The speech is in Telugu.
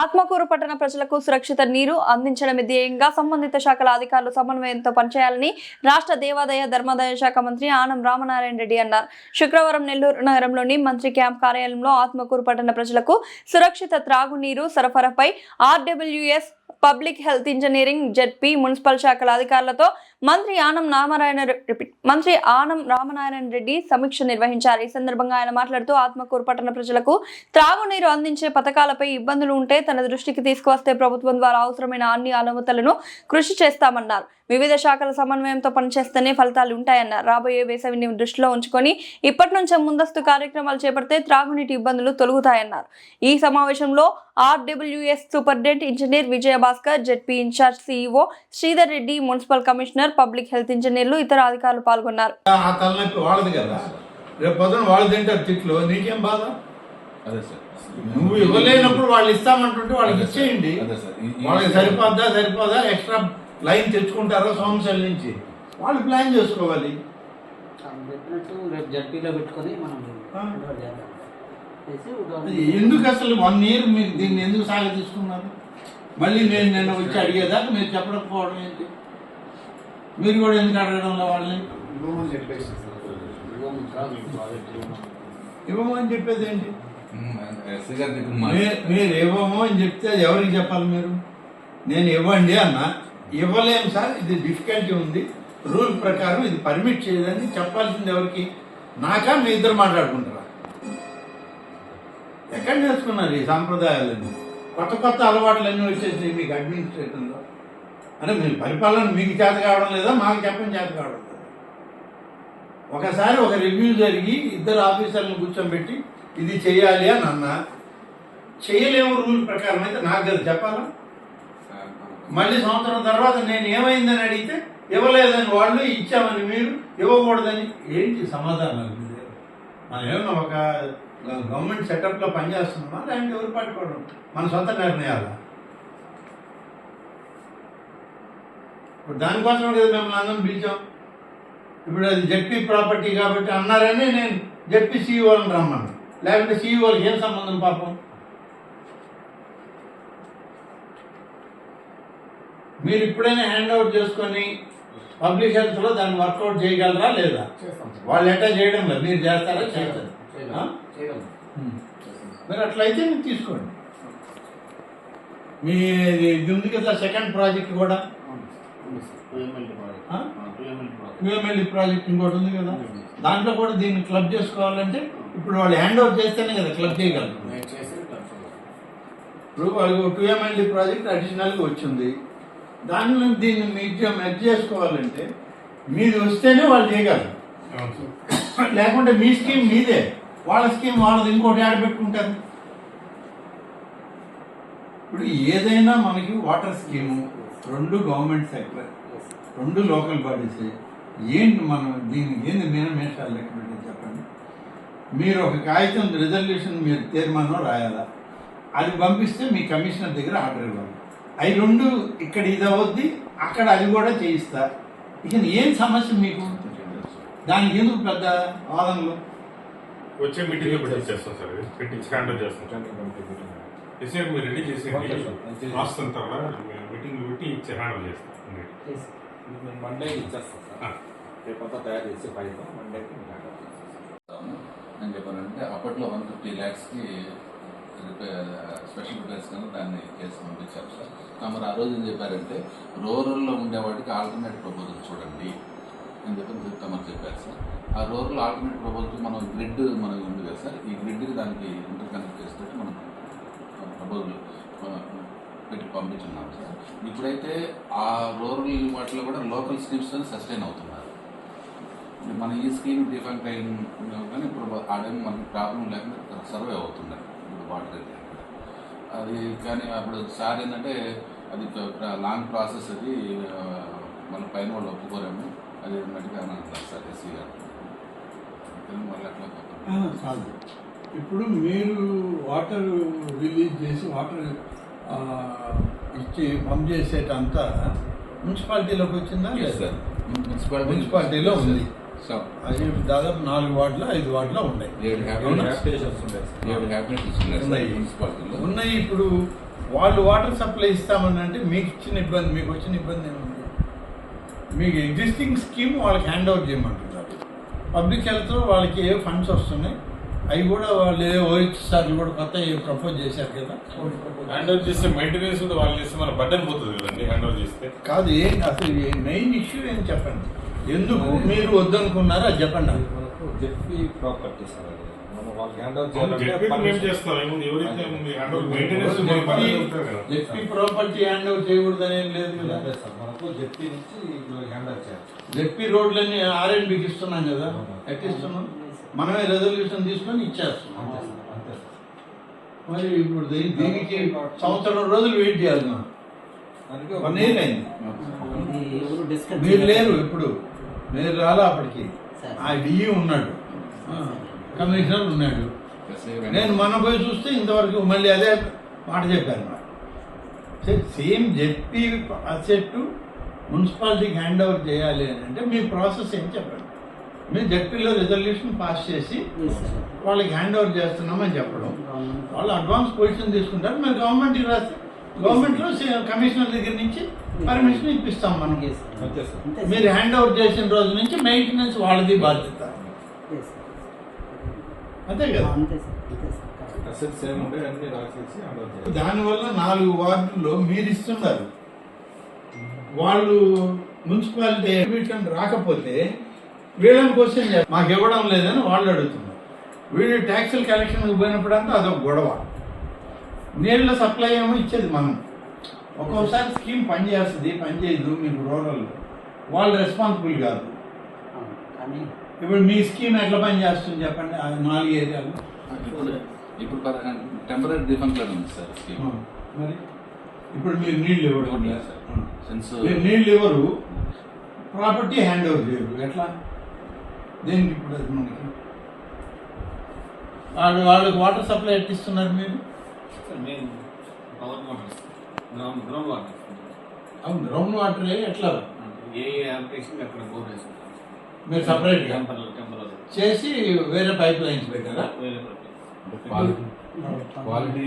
ఆత్మకూరు పట్టణ ప్రజలకు సురక్షిత నీరు అందించడమే ధ్యేయంగా సంబంధిత శాఖల అధికారులు సమన్వయంతో పనిచేయాలని రాష్ట్ర దేవాదాయ ధర్మాదాయ శాఖ మంత్రి ఆనం రామనారాయణ రెడ్డి అన్నారు. శుక్రవారం నెల్లూరు నగరంలోని మంత్రి క్యాంప్ కార్యాలయంలో ఆత్మకూరు పట్టణ ప్రజలకు సురక్షిత త్రాగునీరు సరఫరాపై RWS public health engineering ZP municipal శాఖల అధికారులతో మంత్రి ఆనం రామనారాయణ రెడ్డి సమీక్ష నిర్వహించారు. ఈ సందర్భంగా ఆయన మాట్లాడుతూ ఆత్మకూరు పట్టణ ప్రజలకు త్రాగునీరు అందించే పథకాలపై ఇబ్బందులు ఉంటే తన దృష్టికి తీసుకువస్తే ప్రభుత్వం ద్వారా అవసరమైన అన్ని అనుమతులను కృషి చేస్తామన్నారు. వివిధ శాఖల సమన్వయంతో పనిచేస్తేనే ఫలితాలు ఉంటాయన్నారు. రాబోయే వేసవిని దృష్టిలో ఉంచుకొని ఇప్పటి నుంచే ముందస్తు కార్యక్రమాలు చేపడితే త్రాగునీటి ఇబ్బందులు తొలగుతాయన్నారు. ఈ సమావేశంలో RWS superintendent engineer Vijayabhaskar, ZP in charge CEO Sridhar Reddy, municipal commissioner, public health ఇంజనీర్లు, ఇతర అధికారులు పాల్గొన్నారు. నువ్వు ఇవ్వలేనప్పుడు వాళ్ళు ఇస్తామంటుంటే వాళ్ళకి ఇచ్చేయండి. వాళ్ళకి సరిపోదా ఎక్స్ట్రా లైన్ తెచ్చుకుంటారో సోమశల్ నుంచి వాళ్ళు ప్లాన్ చేసుకోవాలి. ఎందుకు అసలు 1 year మీరు దీన్ని ఎందుకు సాగు తీసుకున్నారు? మళ్ళీ నేను వచ్చి అడిగేదాకా మీరు చెప్పకపోవడం ఏంటి? మీరు కూడా ఎందుకు అడగడంలో వాళ్ళని ఇవ్వమని చెప్పేది ఏంటి? మీరు ఇవ్వము అని చెప్తే ఎవరికి చెప్పాలి? మీరు నేను ఇవ్వండి అన్నా, ఇవ్వలేము సార్, ఇది డిఫికల్టీ ఉంది, రూల్ ప్రకారం ఇది పర్మిట్ చేయదని చెప్పాల్సింది ఎవరికి? నాకా మీ ఇద్దరు మాట్లాడుకుంటారా? ఎక్కడ నేర్చుకున్నారు ఈ సాంప్రదాయాలన్నీ? కొత్త అలవాట్లన్నీ వచ్చేసి మీకు అడ్మినిస్ట్రేషన్లో. అంటే మీరు పరిపాలన మీకు చేత కావడం లేదా, మాకు చెప్పడం చేత కావడం లేదా? ఒకసారి ఒక రివ్యూ జరిగి ఇద్దరు ఆఫీసర్లను కూర్చోబెట్టి ఇది చేయాలి అని అన్నా, చేయలేము రూల్ ప్రకారం అయితే నాకు కదా చెప్పాలా? మళ్ళీ సంవత్సరం తర్వాత నేను ఏమైందని అడిగితే ఇవ్వలేదని వాళ్ళు, ఇచ్చామని మీరు, ఇవ్వకూడదని ఏంటి సమాధానం? మనం ఏమన్నా ఒక గవర్నమెంట్ సెటప్లో పనిచేస్తున్నామా, లేదంటే ఎవరు పట్టుకోవడం మన సొంత నిర్ణయాలు? ఇప్పుడు దానికోసం కదా మిమ్మల్ని అందరం పిలిచాం. ఇప్పుడు అది జెడ్పీ ప్రాపర్టీ కాబట్టి అన్నారని నేను జెడ్పీ సీఈఓలను రమ్మను, లేకుంటే సీఈఓలకి ఏం సంబంధం పాపం? మీరు ఇప్పుడైనా హ్యాండ్ అవుట్ చేసుకొని పబ్లిక్ హెల్త్లో దాన్ని వర్కౌట్ చేయగలరా లేదా? వాళ్ళు ఎట్లా చేయడం లేదు, మీరు చేస్తారా? చేస్తారు. మరి అట్లయితే మీరు తీసుకోండి. మీ ఇది ఉంది కదా సెకండ్ ప్రాజెక్ట్ కూడా, QMLE ప్రాజెక్ట్ ఇంకోటి ఉంది కదా, దాంట్లో కూడా దీన్ని క్లబ్ చేసుకోవాలంటే ఇప్పుడు వాళ్ళు హ్యాండ్ ఓవర్ చేస్తేనే కదా క్లబ్ చేయగలరు. ఇప్పుడు వాళ్ళు QMLE ప్రాజెక్ట్ అడిషనల్గా వచ్చింది, దానిలో దీన్ని మీరు మెర్జ్ చేసుకోవాలంటే మీది వస్తేనే వాళ్ళు చేయగలరు. లేకుంటే మీ స్కీమ్ మీదే, వాళ్ళ స్కీమ్ వాళ్ళది ఇంకోటి యాడ్ పెట్టుకుంటారు. ఇప్పుడు ఏదైనా మనకి water scheme 2 government sector, 2 local bodies, ఏంటి మనం దీనికి ఏంది మేషాలు లెక్క పెట్టి చెప్పండి. మీరు ఒక కాగితం రిజల్యూషన్ మీరు తీర్మానం రాయాలా, అది పంపిస్తే మీ కమిషనర్ దగ్గర ఆర్డర్ ఇవ్వాలి. అవి 2 ఇక్కడ ఇది అవద్ది, అక్కడ అది కూడా చేయిస్తా. ఇక ఏం సమస్య మీకు? దానికి ఎందుకు పెద్ద వాదనలు? వచ్చే మీటింగ్ పెట్టించేస్తాం సార్, పెట్టించి హ్యాండిల్ చేస్తాం. ఎస్ఐఆర్ మీరు రెడీ చేసి రాస్తాం తర్వాత మీటింగ్ పెట్టి ఇచ్చి హ్యాండిల్ చేస్తాం. మండే ఇచ్చేస్తాం సార్, రేపంతా తయారు చేసి పైన మండేకి హ్యాండిల్ చేస్తాం. నేను చెప్పానంటే అప్పట్లో 150 lakhsకి స్పెషల్ రిపేర్స్ కన్నా దాన్ని కేసు పంపించారు సార్. మరి ఆ రోజు ఏం చెప్పారంటే రూరల్లో ఉండేవాడికి ఆల్టర్నేట్ ప్రపోజల్ చూడండి అని తమరు చెప్పారు సార్. ఆ రూరల్ ఆల్టర్నేట్ ప్రపోజల్ మనం గ్రిడ్ మనకి ఉంది కదా సార్, ఈ గ్రిడ్కి దానికి ఇంటర్ కనెక్ట్ చేసేటట్టు మనం ప్రపోజల్ పెట్టి పంపించున్నాం సార్. ఇప్పుడైతే ఆ రూరల్ వాటిలో కూడా లోకల్ స్కీమ్స్తో సస్టైన్ అవుతున్నారు. మన ఈ స్కీమ్ డిఫెక్ట్ అయిన కానీ ఇప్పుడు ఆడేమో మనకి ప్రాబ్లం లేకుండా సర్వే అవుతున్నాయి ఇప్పుడు వాటర్ అయితే అది. కానీ అప్పుడు సార్ ఏంటంటే అది లాంగ్ ప్రాసెస్, అది మన పైన వాళ్ళు ఒప్పుకోరేమో, అది అన్నట్టుగా అంటారు సార్ ఎస్సీ గారు. మళ్ళీ అట్లా కాదు, ఇప్పుడు మీరు వాటర్ రిలీజ్ చేసి వాటర్ ఇచ్చి పంప్ చేసేటంతా మున్సిపాలిటీలోకి వచ్చిందా? లేదు సార్, మున్సిపాలిటీలో ఉంది. అది దాదాపు 4 వార్డులో 5 వార్డులో ఉన్నాయి. ఉన్నాయి. ఇప్పుడు వాళ్ళు వాటర్ సప్లై ఇస్తామని అంటే మీకు ఇచ్చిన ఇబ్బంది, మీకు వచ్చిన ఇబ్బంది ఏముంది? మీకు ఎగ్జిస్టింగ్ స్కీమ్ వాళ్ళకి హ్యాండ్ ఓవర్ చేయమంటున్నారు. పబ్లిక్ హెల్త్లో వాళ్ళకి ఏ ఫండ్స్ వస్తున్నాయి అవి కూడా వాళ్ళు ఏ ఓహెచ్ఆర్లు కూడా కొత్త ప్రపోజ్ చేశారు కదా. హ్యాండ్ ఓవర్ చేస్తే మెయింటెనెన్స్ కూడా వాళ్ళు చేస్తే మన బడ్డన్ పోతుంది కదండి హ్యాండ్ ఓవర్ చేస్తే. కాదు, ఏం అసలు మెయిన్ ఇష్యూ ఏం చెప్పండి, ఎందుకు మీరు వద్దనుకున్నారో అది చెప్పండి. మనకు జెడ్పీ ప్రాపర్టీ సార్ అది. మనం వాళ్ళకి హ్యాండ్ ఓవర్ మేము చేస్తాం ఏముంది, ఎవరైతే హ్యాండ్ ఓవర్ మెయింటెనెన్స్ మన బడ్డన్ ఉంటుంది కదా. జెడ్పీ ప్రాపర్టీ హ్యాండ్ ఓవర్ చేయకూడదు అనేది లేదు కదా. సార్ మనకు జెడ్పీ నుంచి హ్యాండ్ ఓవర్ చేయాలి. జెడ్పీ రోడ్లన్నీ ఆర్ఎండ్బికి ఇస్తున్నాం కదా, ఎట్టిస్తున్నాం, మనమే రెజల్యూషన్ తీసుకొని ఇచ్చేస్తున్నాం. అంతే సార్, అంతే సార్. మరి ఇప్పుడు దీనికి సంవత్సరం రోజులు వెయిట్ చేయాలి మనం. అందుకే 1 year అయింది. మీరు లేరు, ఇప్పుడు మీరు రాలా అప్పటికి. ఆ డిఈ ఉన్నాడు, కమిషనర్ ఉన్నాడు. నేను మొన్న పోయి చూస్తే ఇంతవరకు మళ్ళీ అదే మాట చెప్పాను. సేమ్ జెడ్పీ అసెట్ మున్సిపాలిటీకి హ్యాండ్ ఓవర్ చేయాలి అని అంటే మీ ప్రాసెస్ ఏం చెప్పండి. మేము జెడ్పీలో రెజల్యూషన్ పాస్ చేసి వాళ్ళకి హ్యాండ్ ఓవర్ చేస్తున్నామని చెప్పడం, వాళ్ళు అడ్వాన్స్ పొజిషన్ తీసుకుంటారు. మేము గవర్నమెంట్కి రాస్తే గవర్నమెంట్లో కమిషనర్ దగ్గర నుంచి పర్మిషన్ ఇప్పిస్తాం మనకి. అంతే సార్. మీరు హ్యాండ్ ఓవర్ చేసిన రోజు నుంచి మెయింటెనెన్స్ వాళ్ళది బాధ్యత, అంతే కదా. అసెట్స్ ఏముండే అన్ని రాసేసి హ్యాండ్ ఓవర్ చేయాలి. దానివల్ల 4 వార్డుల్లో మీరు ఇస్తున్నారు, వాళ్ళు మున్సిపాలిటీ రిటర్న్ రాకపోతే వీళ్ళని క్వశ్చన్ చేస్తారు, మాకు ఇవ్వడం లేదని వాళ్ళు అడుగుతున్నారు. వీళ్ళు ట్యాక్సుల కలెక్షన్కి పోయినప్పుడంతా అదొక గొడవ. నీళ్ళ సప్లై ఏమో ఇచ్చేది మనం. ఒక్కోసారి స్కీమ్ పనిచేస్తుంది, పనిచేయదు. మీకు రూరల్లో వాళ్ళు రెస్పాన్సిబుల్ కాదు. ఇప్పుడు మీ స్కీమ్ ఎట్లా పనిచేస్తుంది చెప్పండి, ఆ 4 ఏరియాలు. ఇప్పుడు టెంపరీ డిఫరెంట్ ఉంది సార్ స్కీమ్. మరి ఇప్పుడు మీరు నీళ్ళు ఇవ్వడం లేదు సార్. సిన్స్ మీరు నీళ్ళు ఇవ్వరు, ప్రాపర్టీ హ్యాండ్ ఓవర్ చేయరు, ఎట్లా దేనికి? ఇప్పుడు అది మనకి వాళ్ళకి వాటర్ సప్లై ఎట్టిస్తున్నారు మీరు? మేము పవర్ వాటర్ గ్రౌండ్ వాటర్ అవును, గ్రౌండ్ వాటర్ ఎట్లా ఏ అప్లికేషన్ అక్కడ బోర్ వేసుకుంటాం. మీరు సపరేట్గా టెంపర్ చేసి వేరే పైప్ లైన్స్ పెట్టారా? వేరే క్వాలిటీ